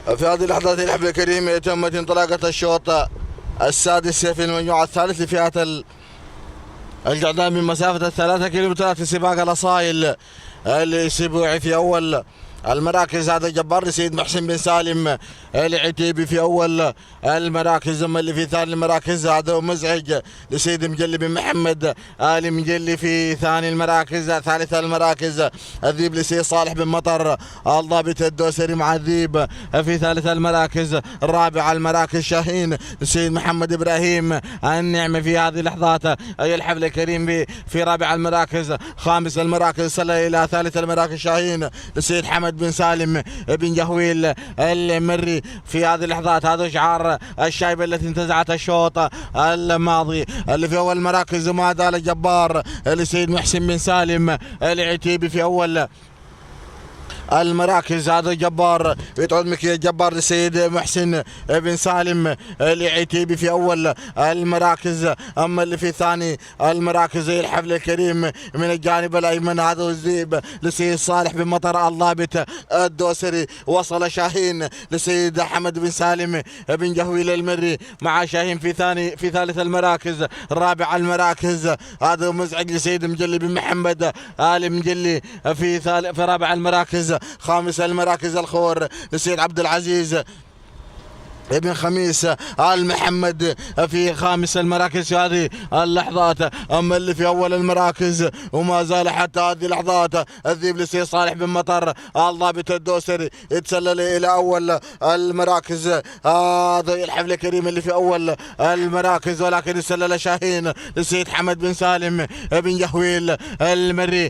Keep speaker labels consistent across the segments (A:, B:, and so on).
A: في هذه اللحظات الحفل الكريم تمت انطلاقة الشوط السادس في المجموعة الثالث لفئات القعدان من مسافة 3 كيلومترات في سباق الأصايل الأسبوعي. في أول المراكز هذا جبار لسيد محسن بن سالم العتيبي في اول المراكز، اما اللي في ثاني المراكز هذا مزعج لسيد مجلي بن محمد ال مجلي في ثاني المراكز. ثالث المراكز الذيب لسيد صالح بن مطر الضابط الدوسري مع الذيب في ثالث المراكز. الرابع المراكز شاهين لسيد محمد ابراهيم النعمه في هذه اللحظات اي الحفل الكريم في رابع المراكز. خامس المراكز صل الى ثالث المراكز شاهين لسيد حمد بن سالم بن جهويل المري في هذه اللحظات. هذا شعار الشايبه التي انتزعت الشوط الماضي. اللي في اول المراكز ما زال جبار لسيد محسن بن سالم العتيبي في اول المراكز. هذا جبار يتعود مكي جبار لسيد محسن بن سالم العتيبي في اول المراكز. اما اللي في ثاني المراكز زي الحفل الكريم من الجانب الايمن هذا الذيب لسيد صالح بن مطر الضابط الدوسري. وصل شاهين لسيد حمد بن سالم بن جهويل المري مع شاهين في ثالث المراكز. رابع المراكز هذا مزعج لسيد مجلي بن محمد ال مجلي في رابع المراكز. خامس المراكز الخور لسيد عبد العزيز ابن خميس آل محمد في خامس المراكز في هذه اللحظات. اما اللي في اول المراكز وما زال حتى هذه اللحظات الذيب لسيد صالح بن مطر الضابط الدوسري يتسلل الى اول المراكز. هذا الحفل الكريم اللي في اول المراكز، ولكن يتسلل شاهين لسيد حمد بن سالم بن جهويل المري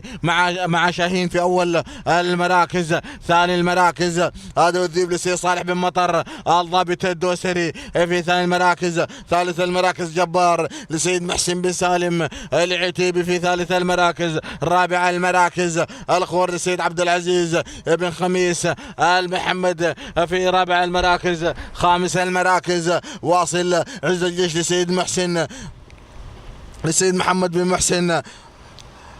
A: مع شاهين في اول المراكز. ثاني المراكز هذا الذيب لسيد صالح بن مطر الضابط الدوسري في ثاني المراكز. ثالث المراكز جبار لسيد محسن بن سالم العتيبي في ثالث المراكز. رابع المراكز الخور لسيد عبد العزيز بن خميس آل محمد في رابع المراكز. خامس المراكز واصل عز الجيش لسيد محمد بن محسن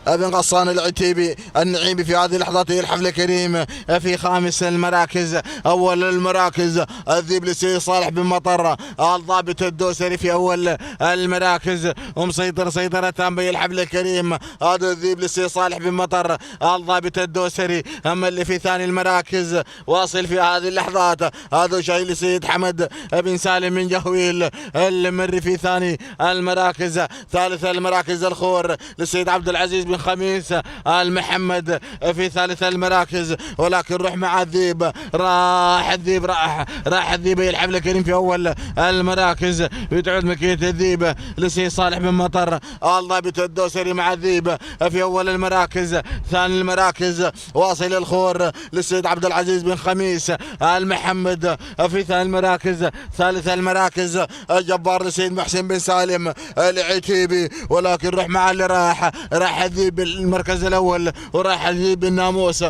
A: ابن غصان العتيبي النعيمي في هذه اللحظات الحفل الكريم في خامس المراكز. اول المراكز الذيب لسيد صالح بن مطر الضابط الدوسري في اول المراكز ومسيطر سيطرة تامة الحفل الكريم. هذا الذيب لسيد صالح بن مطر الضابط الدوسري. اما اللي في ثاني المراكز واصل في هذه اللحظات هذا شاي لسيد حمد بن سالم بن جهويل المري في ثاني المراكز. ثالث المراكز الخور لسيد عبد العزيز بن خميس آل محمد في ثالث المراكز. ولكن روح مع الذيب، راح الذيب الحفل الكريم في اول المراكز. يتعود مكية الذيب لسيد صالح بن مطر الضابط الدوسري مع الذيب في اول المراكز. ثاني المراكز واصل الخور لسيد عبد العزيز بن خميس آل محمد في ثاني المراكز. ثالث المراكز جبار لسيد محسن بن سالم العتيبي. ولكن روح مع اللي راح الذيب بالمركز الاول وراح الذيب بالناموس.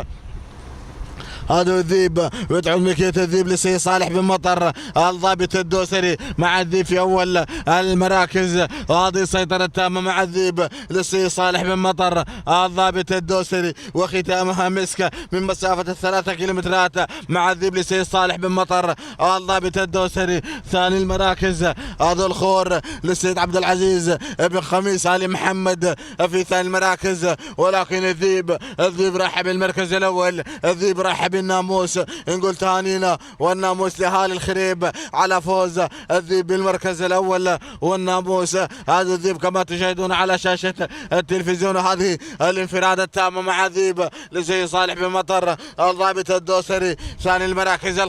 A: هذا الذيب ويدعو ملكية الذيب لسيد صالح بن مطر الضابط الدوسري مع الذيب في اول المراكز. وهذه السيطرة التامة مع الذيب لسيد صالح بن مطر الضابط الدوسري وختامها مسك من مسافة 3 كيلومترات مع الذيب لسيد صالح بن مطر الضابط الدوسري. ثاني المراكز هذا الخور لسيد عبد العزيز بن خميس آل محمد في ثاني المراكز. ولكن الذيب راح بالمركز الاول. الذيب راح بالناموس. نقول تهانينا والناموس لأهالي الخريب على فوز الذيب بالمركز الاول والناموس. هذا الذيب كما تشاهدون على شاشة التلفزيون. هذه الانفرادة التامة مع الذيب لسيد صالح بن مطر الضابط الدوسري. ثاني المراكز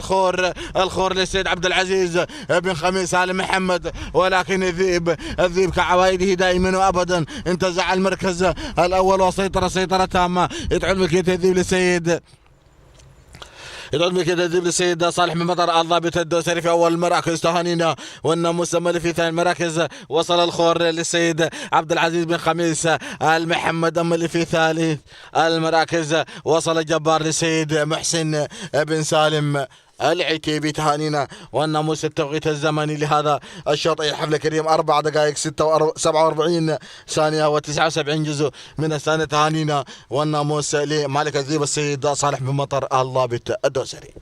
A: الخور لسيد عبد العزيز بن خميس آل محمد. ولكن الذيب كعوايده دائما وابدا انتزع المركز الاول وسيطرة تامة. يدعو ملكية الذيب لسيد صالح بن مطر الضابط الدوسري في اول المراكز. تهانينا والناموس اللي في ثاني المراكز وصل الخور للسيد عبد العزيز بن خميس آل محمد. اما اللي في ثالث المراكز وصل الجبار للسيد محسن بن سالم العتيبي. تهانينا والناموس التوقيت الزمني لهذا الشوط الحفل الكريم 4 دقائق 47 ثانية و79 جزء من الثانية. تهانينا والناموس لمالك الذيب السيد صالح بن مطر الضابط الدوسري.